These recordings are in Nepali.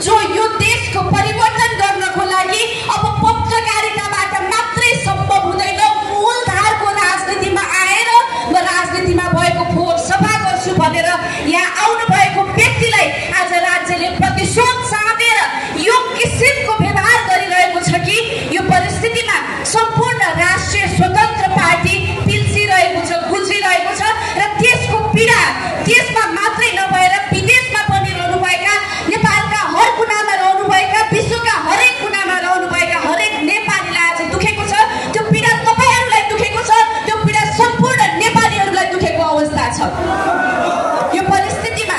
जो यो देशको परिवर्तन गर्नको लागि अब पत्रकारिताबाट मात्रै सम्भव हुँदैन। मूलधारको राजनीतिमा आएर म राजनीतिमा भएको फोहोर सफा गर्छु भनेर यहाँ आउनु भएको व्यक्तिलाई आज राज्यले प्रतिशोध साँधेर यो किसिमको व्यवहार गरिरहेको छ कि यो परिस्थितिमा सम्पूर्ण राष्ट्रिय स्वतन्त्र पार्टी पिल्सिरहेको छ, गुल्सिरहेको छ र त्यसको पीडा देशमा मात्रै नभएर विदेशमा पनि रहनुभएका, नेपालका हर कुनामा रहनुभएका, विश्वका हरेक कुनामा रहनुभएका हरेक नेपालीलाई आज दुखेको छ। त्यो पीडा तपाईहरुलाई दुखेको छ, त्यो पीडा सम्पूर्ण नेपालीहरुलाई दुखेको अवस्था छ। यो परिस्थितिमा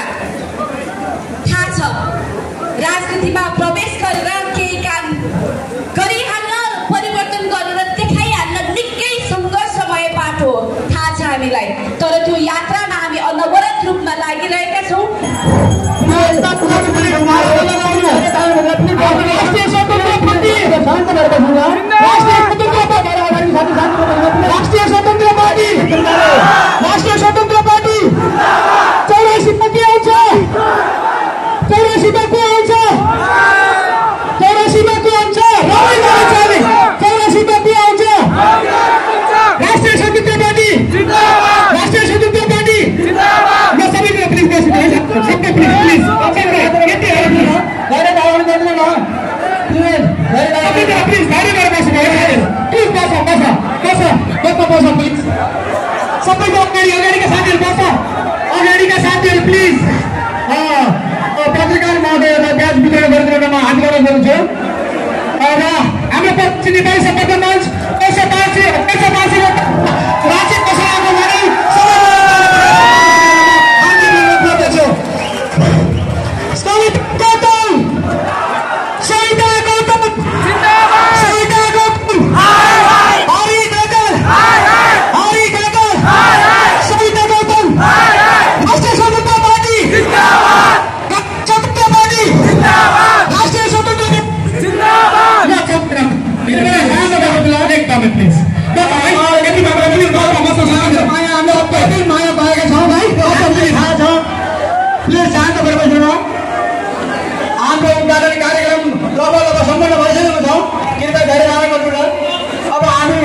थाहा छ राजनीतिमा प्रवेश गरेर केही काम गरिहाल्न, परिवर्तन गरेर देखाइहाल्न निकै सङ्घर्षमय बाटो थाहा छ हामीलाई। तर त्यो यात्रामा हामी अनवरत रूपमा लागिरहेका छौँ। राष्ट्रिय स्वतन्त्र पार्टी 84 मा के आउँछ? 84 मा को आउँछ? 84 मा को आउँछ? 84 मा को आउँछ? राष्ट्रिय स्वतन्त्र पार्टी जिन्दाबाद! राष्ट्रिय स्वतन्त्र पार्टी जिन्दाबाद! म सबैको प्लिज सबैको प्लिज सबैको अगाडिका साथीहरू प्लिज पत्रकार महोदयलाई ब्याज वितरण गरिदिनमा हात गर्न चाहन्छु। र हाम्रो पश्चिम नेपाली सम्पर्क मञ्च राशिद बसाएको भने हाम्रो उद्घाटन कार्यक्रम लगभग सम्पन्न भइसकेको छौँ। कृपया धेरै राम्रो गर्नुहोस्। अब हामी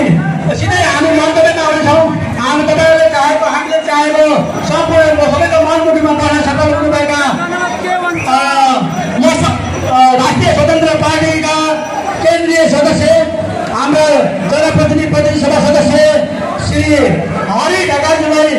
सिधै हामी मन्तव्यमा आउनेछौँ। हामी तपाईँहरूले चाहेको, हामीले चाहेको सम्पूर्ण सबैको मनमुखीमा पर्न सफल हुनुभएका राष्ट्रिय स्वतन्त्र पार्टीका केन्द्रीय सदस्य, हाम्रो जनप्रतिनिधि सभा सदस्य श्री हरि ढकालजीलाई